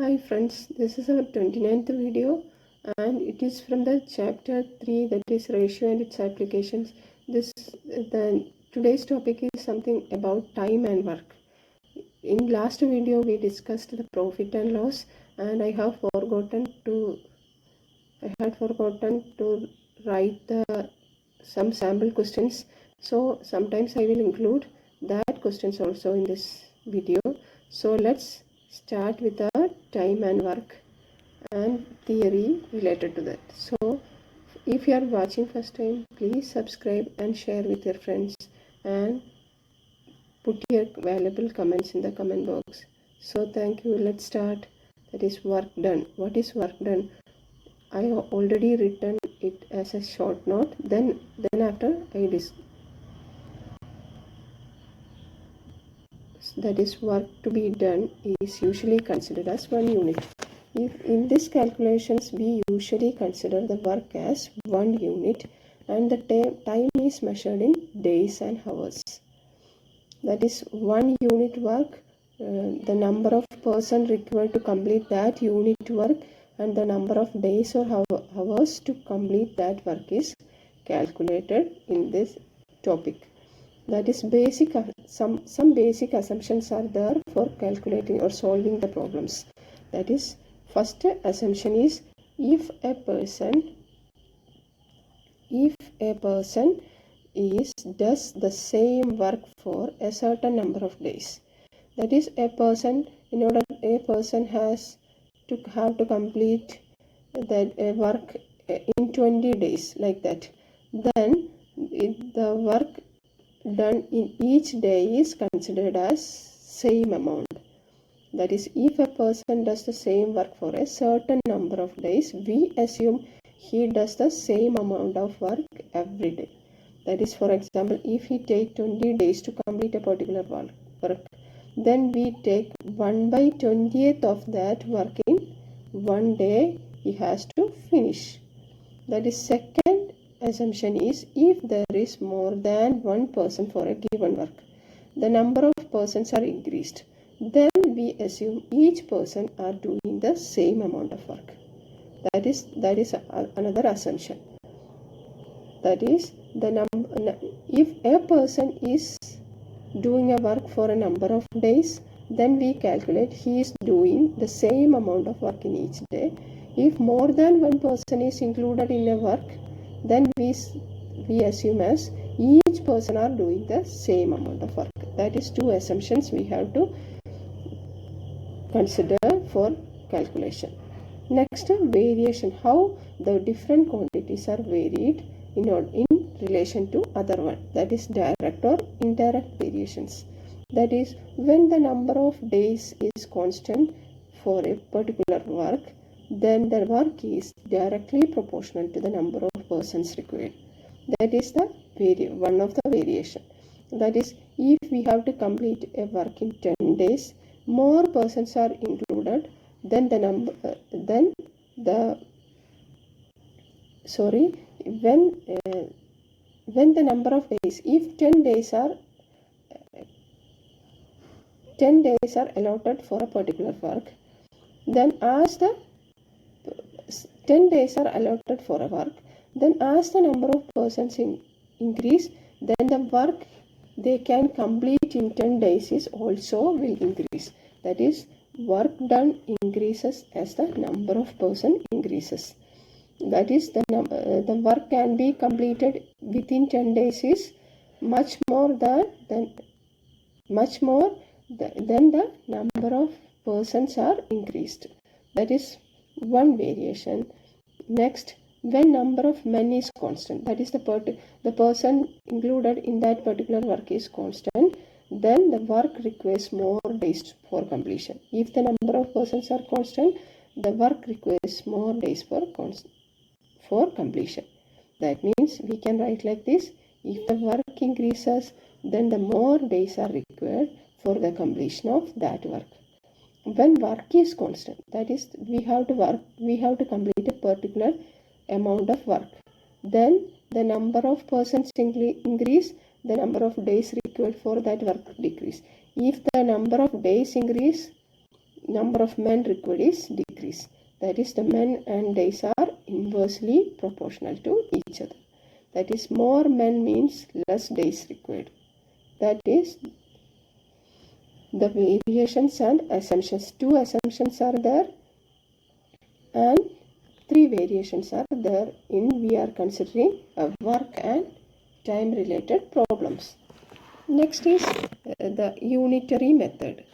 Hi friends, this is our 29th video and it is from the chapter 3, that is ratio and its applications. Today's topic is something about time and work. In last video we discussed the profit and loss, and I had forgotten to write some sample questions. So sometimes I will include that questions also in this video. So let's start with the time and work and theory related to that. So if you are watching first time, please subscribe and share with your friends and put your valuable comments in the comment box. So thank you. Let's start. That is work done. What is work done? I have already written it as a short note. Then after that is work to be done is usually considered as 1 unit. If in these calculations we usually consider the work as 1 unit and the time is measured in days and hours. That is 1 unit work, the number of person required to complete that unit work and the number of days or hours to complete that work is calculated in this topic. That is basic. Some basic assumptions are there for calculating or solving the problems. That is, first assumption is if a person does the same work for a certain number of days. That is, a person has to complete that work in 20 days, like that. Then the work done in each day is considered as same amount. That is, if a person does the same work for a certain number of days, we assume he does the same amount of work every day. That is, for example, if he takes 20 days to complete a particular work, then we take 1/20th of that work in one day he has to finish. That is, second assumption is if there is more than one person for a given work, the number of persons are increased. Then we assume each person are doing the same amount of work. That is another assumption. That is, if a person is doing a work for a number of days, then we calculate he is doing the same amount of work in each day. If more than one person is included in a work, then we assume as each person are doing the same amount of work. That is two assumptions we have to consider for calculation. Next, variation. How the different quantities are varied in relation to other one. That is direct or indirect variations. That is, when the number of days is constant for a particular work, then the work is directly proportional to the number of persons required. That is the one of the variation. That is, if we have to complete a work in 10 days, more persons are included, then when the number of days, if 10 days are allotted for a particular work, then as the 10 days are allotted for a work, then as the number of persons increase, then the work they can complete in 10 days is also will increase. That is, work done increases as the number of person increases. That is, the work can be completed within 10 days is much more than the number of persons are increased. That is one variation. Next, when number of men is constant, that is the person included in that particular work is constant, then the work requires more days for completion. If the number of persons are constant, the work requires more days for completion. That means we can write like this: if the work increases, then the more days are required for the completion of that work. When work is constant, that is, we have to complete a particular amount of work, then the number of persons increase, the number of days required for that work decrease. If the number of days increase, number of men required is decrease. That is, the men and days are inversely proportional to each other. That is, more men means less days required. That is the variations and assumptions. 2 assumptions are there and 3 variations are there in we are considering work and time related problems. Next is the unitary method.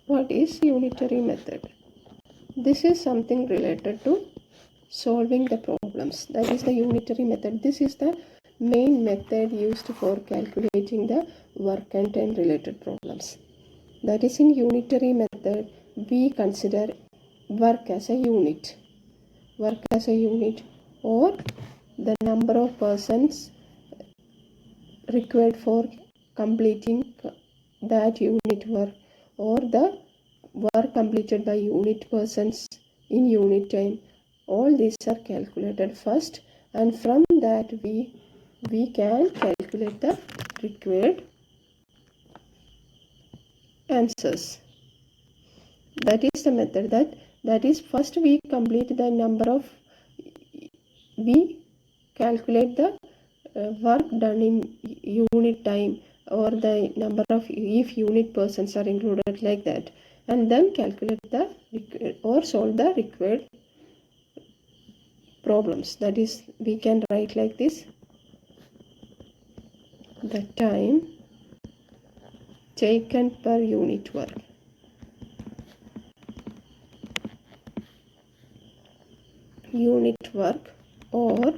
What is unitary method? This is something related to solving the problems. That is the unitary method. This is the main method used for calculating the work and time related problems. That is, in unitary method, we consider work as a unit. Work as a unit, or the number of persons required for completing that unit work, or the work completed by unit persons in unit time. All these are calculated first, and from that we can calculate the required answers. That is the method. That is, first we complete the number of, we calculate the work done in unit time, or the number of, if unit persons are included, like that, and then calculate the or solve the required problems. That is, we can write like this: the time taken per unit work. Unit work, or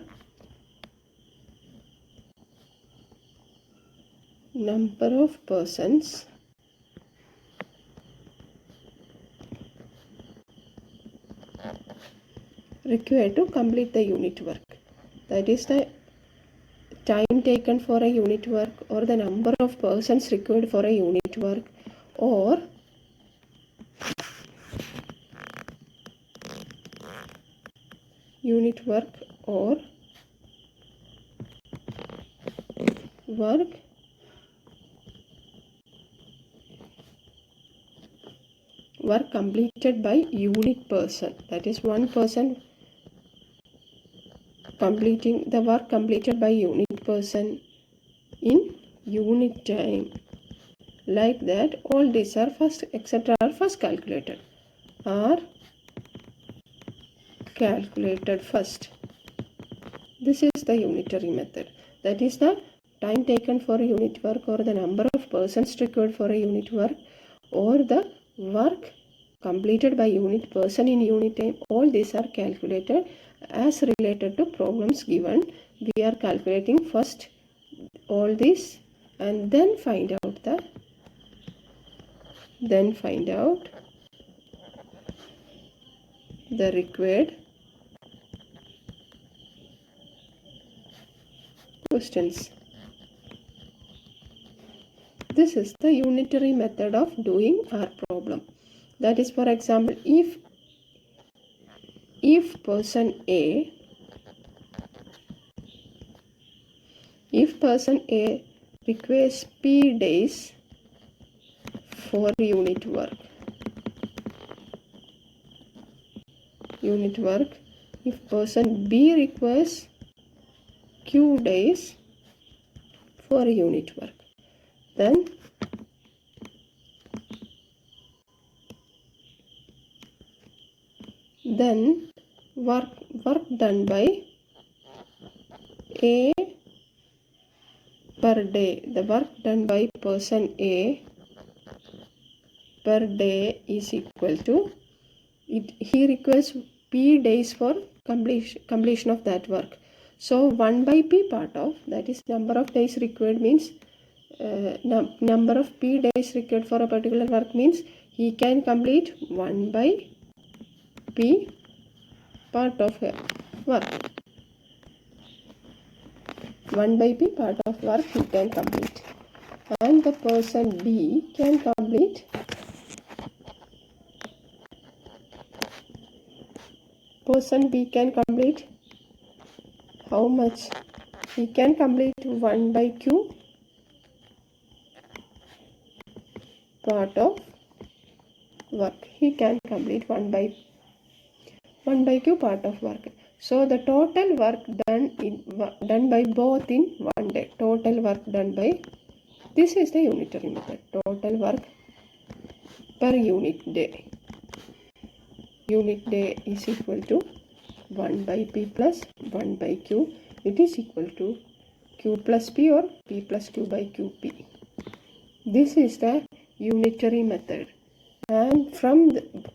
number of persons required to complete the unit work. That is the time taken for a unit work, or the number of persons required for a unit work, or unit work, or work completed by unit person. That is, one person completing the work completed by unit person in unit time. Like that, all these are first, etc., are first calculated. Are calculated first. This is the unitary method. That is, the time taken for a unit work, or the number of persons required for a unit work, or the work completed by unit person in unit time. All these are calculated as related to problems given. We are calculating first all these, and then find out the required questions. This is the unitary method of doing our problem. That is, for example, if person A requires P days for unit work, if person B requires Q days for unit work, then work done by A per day, the work done by person A per day is equal to, he requires P days for completion of that work. So 1 by P part of, that is, number of days required means number of P days required for a particular work means he can complete 1 by P part of work. 1 by P part of work he can complete, and the person B can complete how much he can complete 1 by q part of work. He can complete 1 by q part of work. So the total work done by both in one day. Total work done by, this is the unitary method. Total work per unit day. Unit day is equal to 1 by p plus 1 by q. It is equal to q plus p or p plus q by qp. This is the unitary method. And from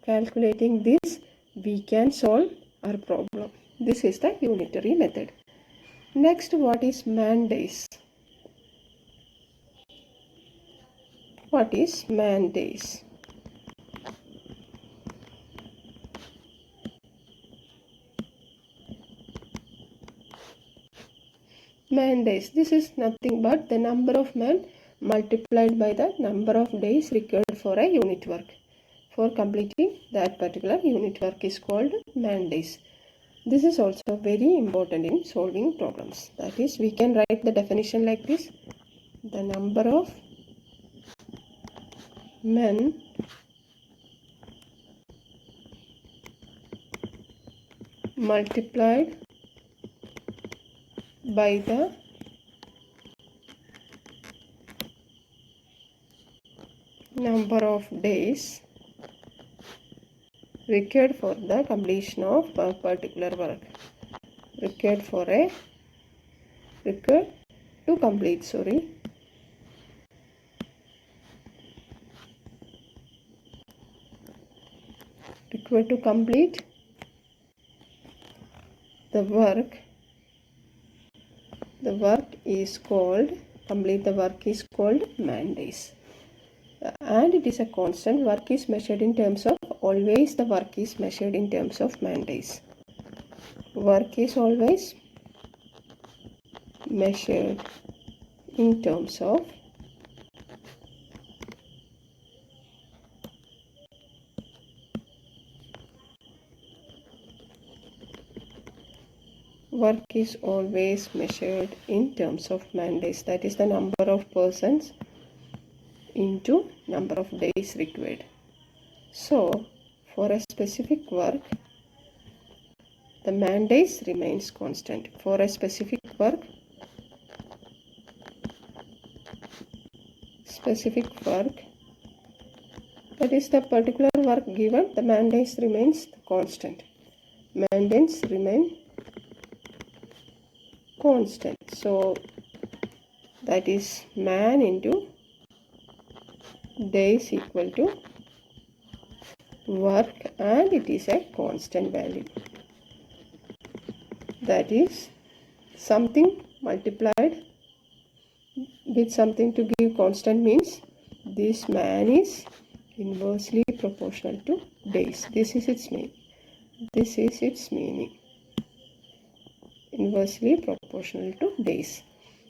calculating this, we can solve our problem. This is the unitary method. Next, what is man days? What is man days? Man days. This is nothing but the number of men multiplied by the number of days required for a unit work. For completing that particular unit work is called man days. This is also very important in solving problems. That is, we can write the definition like this. The number of men multiplied by the number of days required for the completion of a particular work. Required to complete, required to complete the work. The work is called man days. And it is a constant. Work is measured in terms of, always the work is measured in terms of man days. Work is always measured in terms of man days. That is the number of persons into number of days required. So, for a specific work, the man days remains constant. For a specific work, that is the particular work given, the man days remains constant. Man days remain constant. So, that is man into days equal to work, and it is a constant value. That is, something multiplied with something to give constant means this man is inversely proportional to days. This is its meaning. Inversely proportional to days.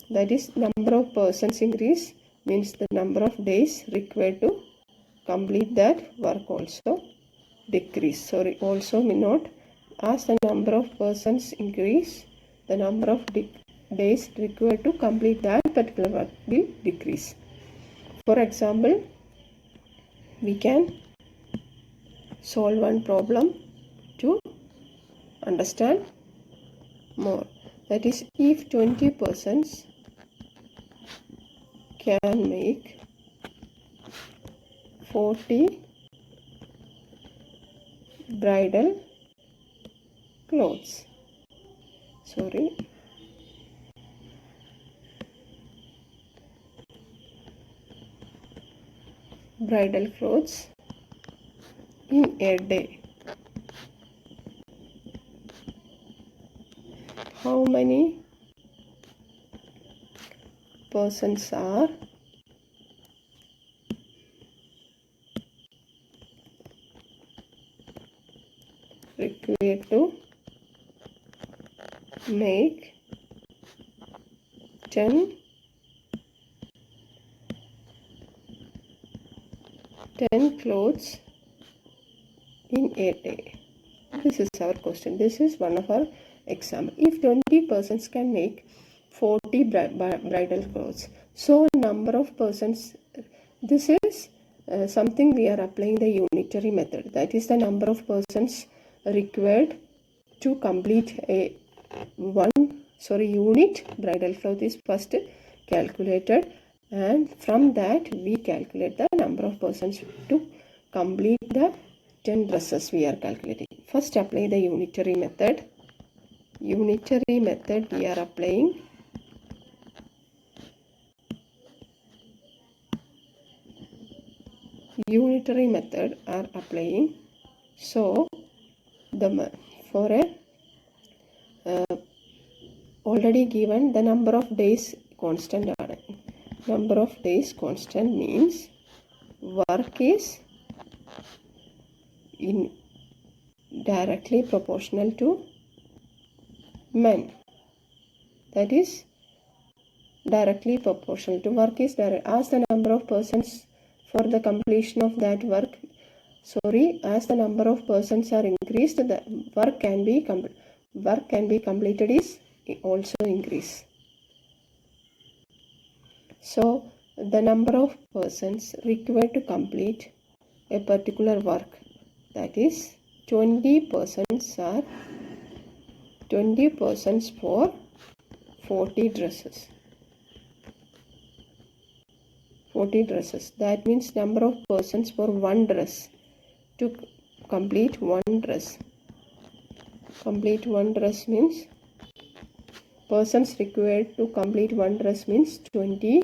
That is, number of persons increase means the number of days required to complete that work also decrease. Also may not, as the number of persons increase, the number of days required to complete that particular work will decrease. For example, we can solve one problem to understand more. That is, if 20 persons can make 40 bridal clothes. Bridal clothes in a day. How many persons are required to make 10 clothes in a day? This is our question. This is one of our example. If 20 persons can make 40 bridal clothes, so number of persons, this is something we are applying the unitary method. That is the number of persons required to complete a unit bridal cloth is first calculated, and from that we calculate the number of persons to complete the 10 dresses we are calculating. First apply the unitary method. Unitary method we are applying. Unitary method are applying. So the for a already given the number of days constant are. Number of days constant means work is in directly proportional to men. That is directly proportional to work is direct. As the number of persons for the completion of that work, as the number of persons are increased, the work can be completed is also increase. So the number of persons required to complete a particular work, that is 20 persons for 40 dresses. 40 dresses. That means number of persons for one dress to complete one dress. Complete one dress means persons required to complete one dress means 20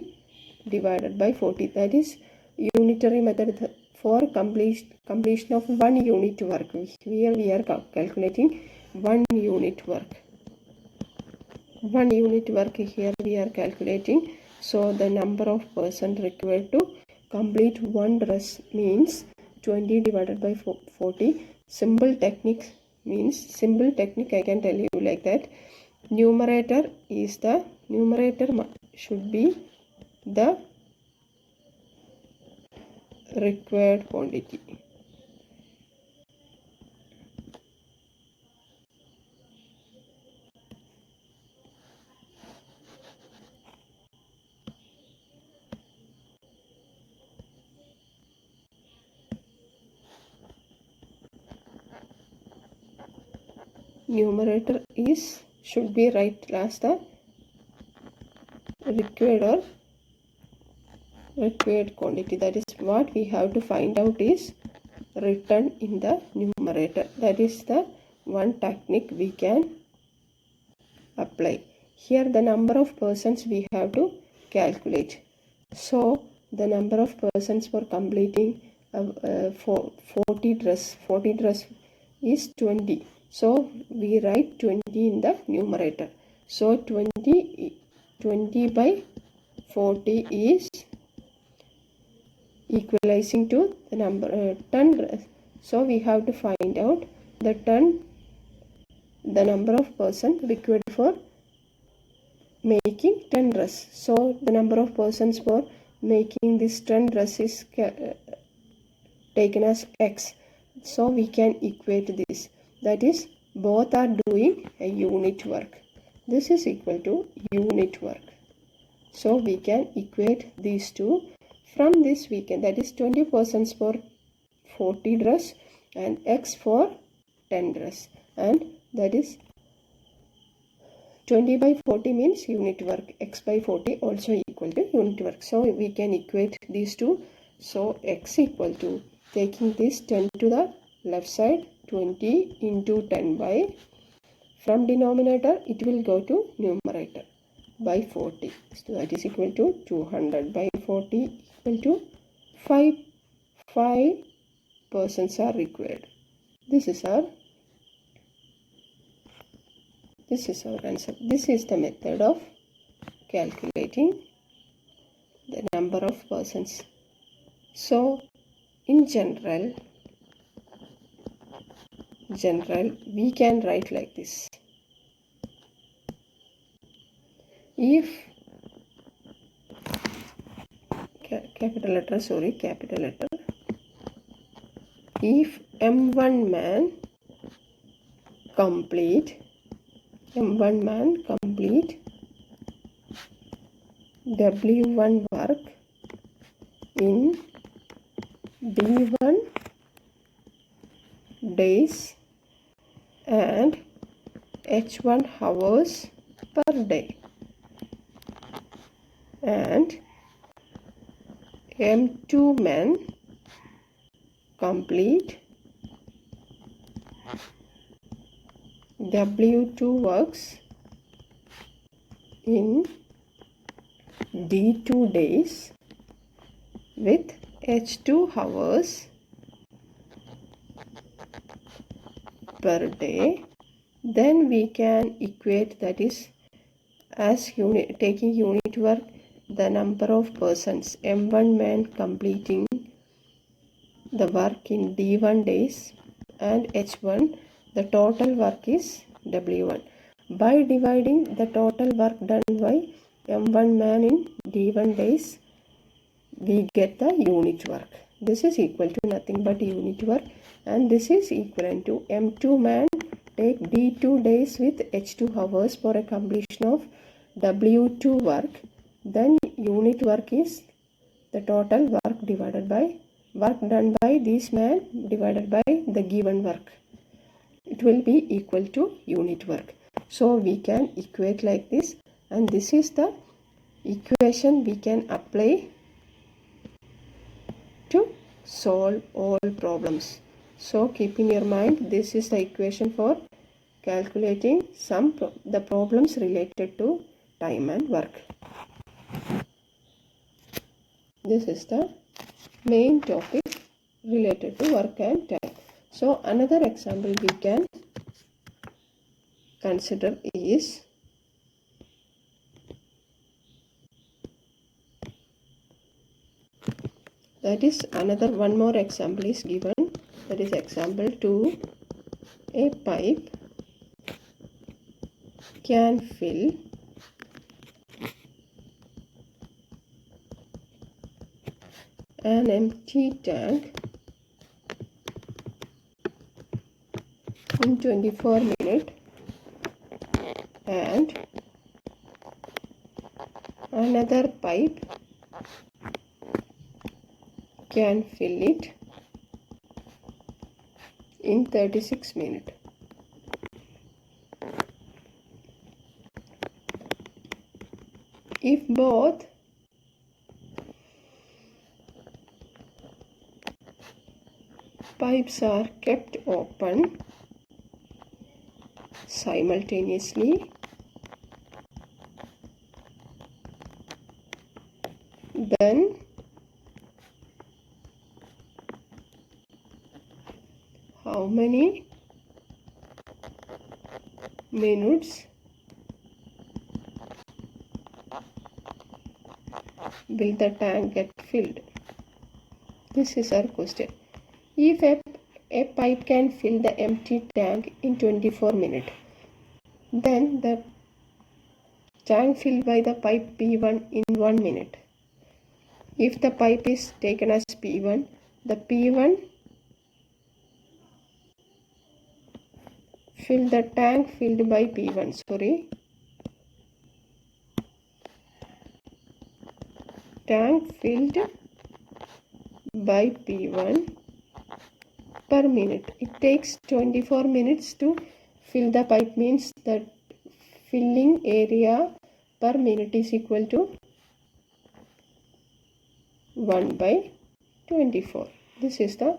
divided by 40. That is unitary method for completion of one unit work. Here we are calculating one unit work. One unit work here we are calculating. So the number of persons required to complete one dress means 20 divided by 40. Simple technique I can tell you like that. Numerator should be the required quantity. Numerator should be right as the required quantity. That is what we have to find out is written in the numerator. That is the one technique we can apply. Here the number of persons we have to calculate. So the number of persons for completing 40 dress is 20. So we write 20 in the numerator. So 20 by 40 is equalizing to the number 10. So we have to find out the number of persons required for making 10 dress. So the number of persons for making this 10 dress is taken as X. So we can equate this. That is, both are doing a unit work. This is equal to unit work. So we can equate these two. From this we can, that is 20 persons for 40 dress and X for 10 dress. And that is 20 by 40 means unit work. X by 40 also equal to unit work. So we can equate these two. So X equal to, taking this 10 to the left side, 20 into 10 by, from denominator it will go to numerator, by 40. So that is equal to 200 by 40 equal to 5 persons are required. This is our answer. This is the method of calculating the number of persons. So in general we can write like this. If capital letter, if M1 man complete M1 man complete W1 work in D1 days and H1 hours per day, and M2 men complete W2 works in D2 days with H2 hours per day. Then we can equate, that is, as taking unit work, the number of persons, M1 man completing the work in D1 days and H1, the total work is W1. By dividing the total work done by M1 man in D1 days, we get the unit work. This is equal to nothing but unit work, and this is equivalent to M2 man take D2 days with H2 hours for a completion of W2 work. Then unit work is the total work divided by work done by this man divided by the given work. It will be equal to unit work. So we can equate like this, and this is the equation we can apply to solve all problems. So keep in your mind, this is the equation for calculating the problems related to time and work. This is the main topic related to work and time. So another example we can consider is one more example is given. That is example 2. A pipe can fill an empty tank in 24 minutes and another pipe can fill it in 36 minutes. If both pipes are kept open simultaneously, then how many minutes will the tank get filled? This is our question. If a pipe can fill the empty tank in 24 minutes, then the tank filled by the pipe P1 in 1 minute. If the pipe is taken as P1, the P1 fill the tank filled by P1, tank filled by P1 per minute. It takes 24 minutes to fill the pipe, means that filling area per minute is equal to 1 by 24. This is the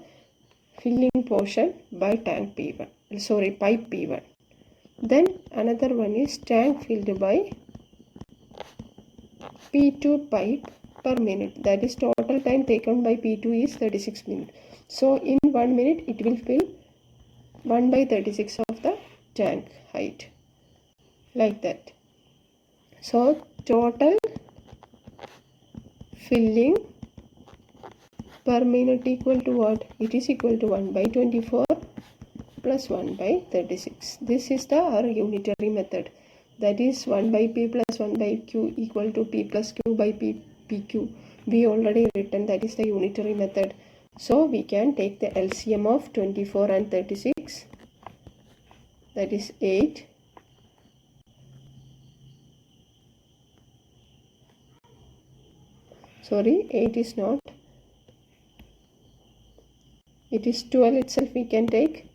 filling portion by tank P1. Pipe P1. Then another one is tank filled by P2 pipe per minute. That is total time taken by P2 is 36 minutes. So in 1 minute it will fill 1 by 36 of the tank height, like that. So total filling per minute equal to what? It is equal to 1 by 24 plus 1 by 36. This is our unitary method. That is 1 by P plus 1 by Q equal to P plus Q by PQ. We already written, that is the unitary method. So we can take the LCM of 24 and 36. That is 8. sorry, 8 is not, it is 12 itself. We can take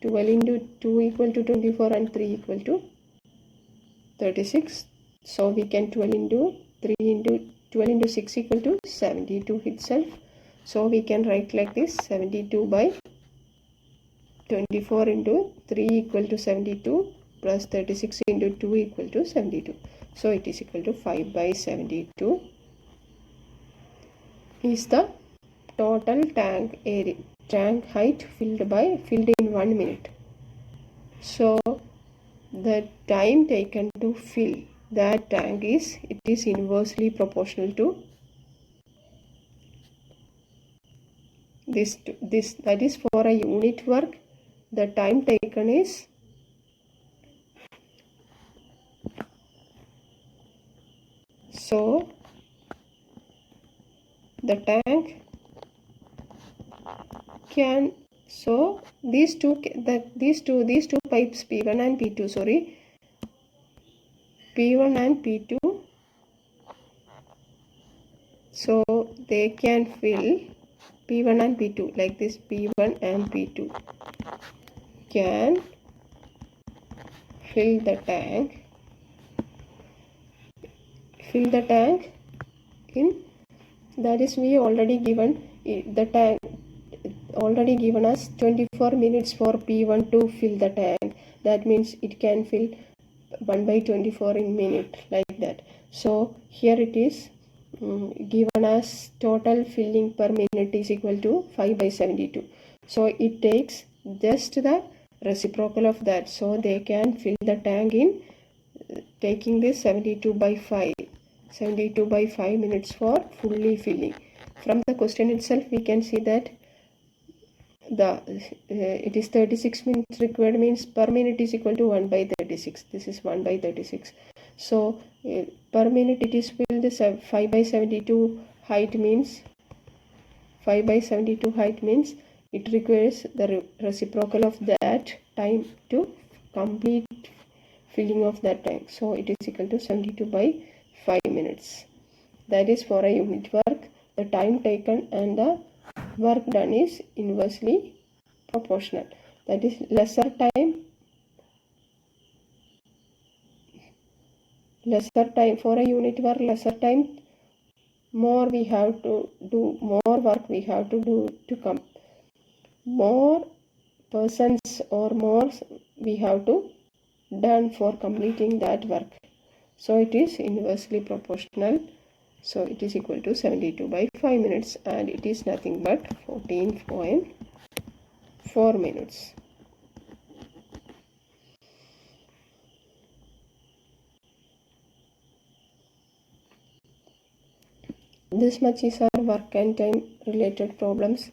12 into 2 equal to 24 and 3 equal to 36. So we can 12 into 3 into 12 into 6 equal to 72 itself. So we can write like this: 72 by 24 into 3 equal to 72 plus 36 into 2 equal to 72. So it is equal to 5 by 72 is the total tank area, tank height filled in 1 minute. So the time taken to fill that tank is inversely proportional to this. That is, for a unit work, the time taken is so the tank can, so these two pipes P1 and P2, sorry, P1 and P2, so they can fill P1 and P2 like this. P1 and P2 can fill the tank in, that is, we already given the tank already given us 24 minutes for P1 to fill the tank. That means it can fill 1 by 24 in minute, like that. So here it is given as total filling per minute is equal to 5 by 72. So it takes just the reciprocal of that. So they can fill the tank in taking this 72 by 5 minutes for fully filling. From the question itself we can see that it is 36 minutes required, means per minute is equal to 1 by 36. This is 1 by 36. So per minute it is filled 5 by 72 height means it requires the reciprocal of that time to complete filling of that tank. So it is equal to 72 by 5 minutes. That is, for a unit work, the time taken and the work done is inversely proportional. That is, lesser time for a unit work, lesser time, more we have to do, more work we have to do to come, more persons or more we have to done for completing that work. So it is inversely proportional. So it is equal to 72 by 5 minutes, and it is nothing but 14.4 minutes. This much is our work and time related problems.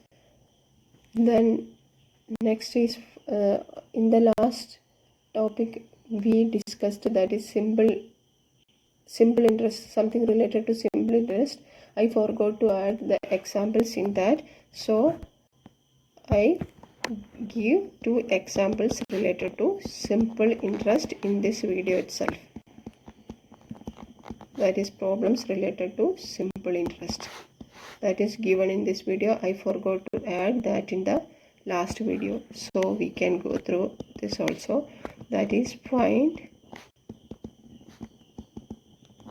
Then next is in the last topic we discussed, that is simple interest, something related to simple interest. I forgot to add the examples in that, so I give 2 examples related to simple interest in this video itself. That is, problems related to simple interest, that is given in this video. I forgot to add that in the last video, so we can go through this also. That is, find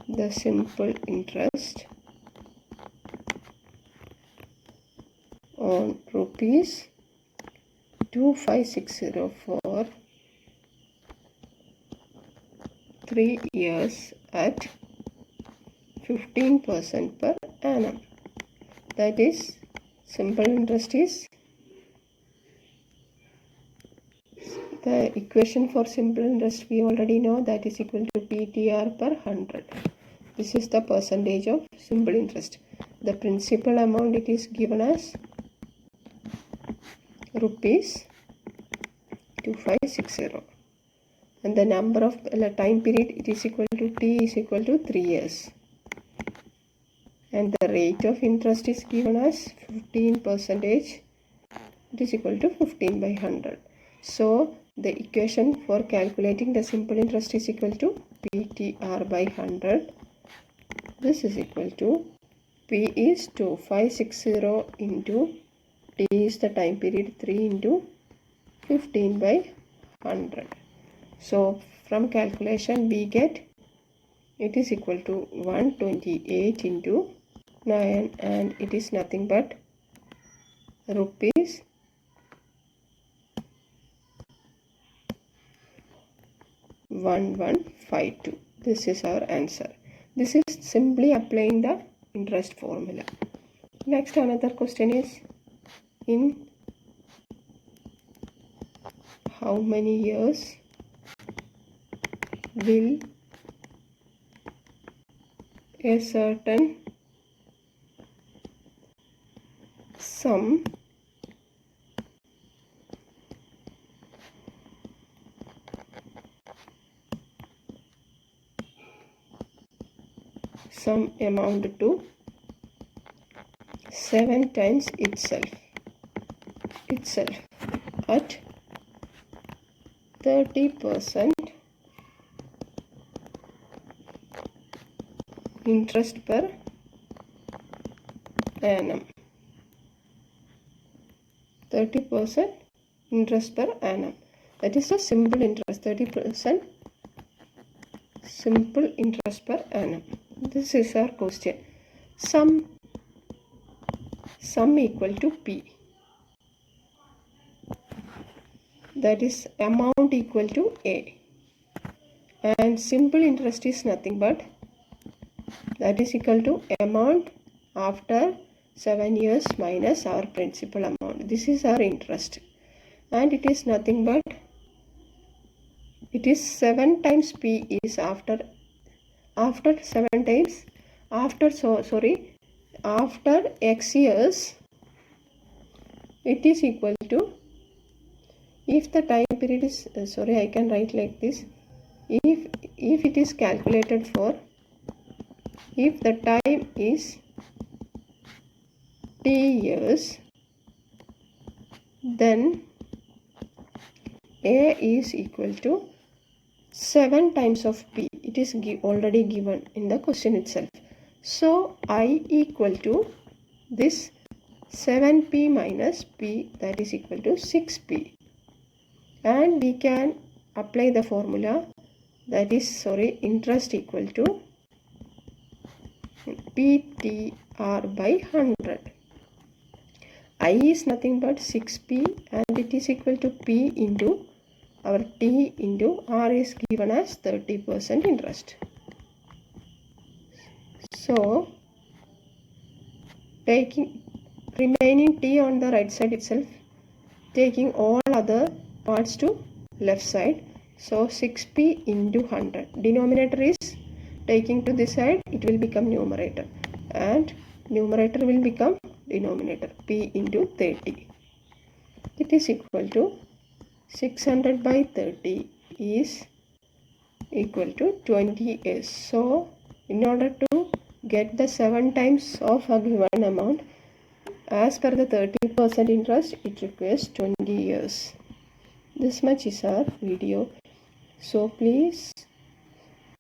the simple interest on rupees 2560 for 3 years at 15% per annum. That is, simple interest is, the equation for simple interest we already know, that is equal to PTR per 100. This is the percentage of simple interest. The principal amount, it is given as rupees 2560, and the number of time period, it is equal to T is equal to 3 years, and the rate of interest is given as 15%. It is equal to 15 by 100. So the equation for calculating the simple interest is equal to PTR by 100. This is equal to P is 2. 560 into T is the time period, 3 into 15 by 100. So from calculation we get it is equal to 128 into 9, and it is nothing but rupees 1152. This is our answer. This is simply applying the interest formula. Next, another question is, in how many years will a certain sum amount to 7 times itself at 30% interest per annum. 30% interest per annum. That is a simple interest. 30% simple interest per annum. This is our question. Sum equal to P. That is amount equal to A. And simple interest is nothing but that is equal to amount after 7 years minus our principal amount. This is our interest. And it is nothing but it is 7 times P is after 7 times after X years, it is equal to, if the time period is I can write like this. If it is calculated for, if the time is T years, then A is equal to 7 times of P. It is already given in the question itself. So I equal to this 7P minus P, that is equal to 6P. And we can apply the formula, that is interest equal to PTR by 100. I is nothing but 6P and it is equal to P into our T into R is given as 30% interest. So taking remaining T on the right side itself, taking all other parts to left side. So 6P into 100. Denominator is taking to this side, it will become numerator. And numerator will become denominator. P into 30. It is equal to 600 by 30 is equal to 20 years. So in order to get the 7 times of a given amount, as per the 30% interest, it requires 20 years. This much is our video. So please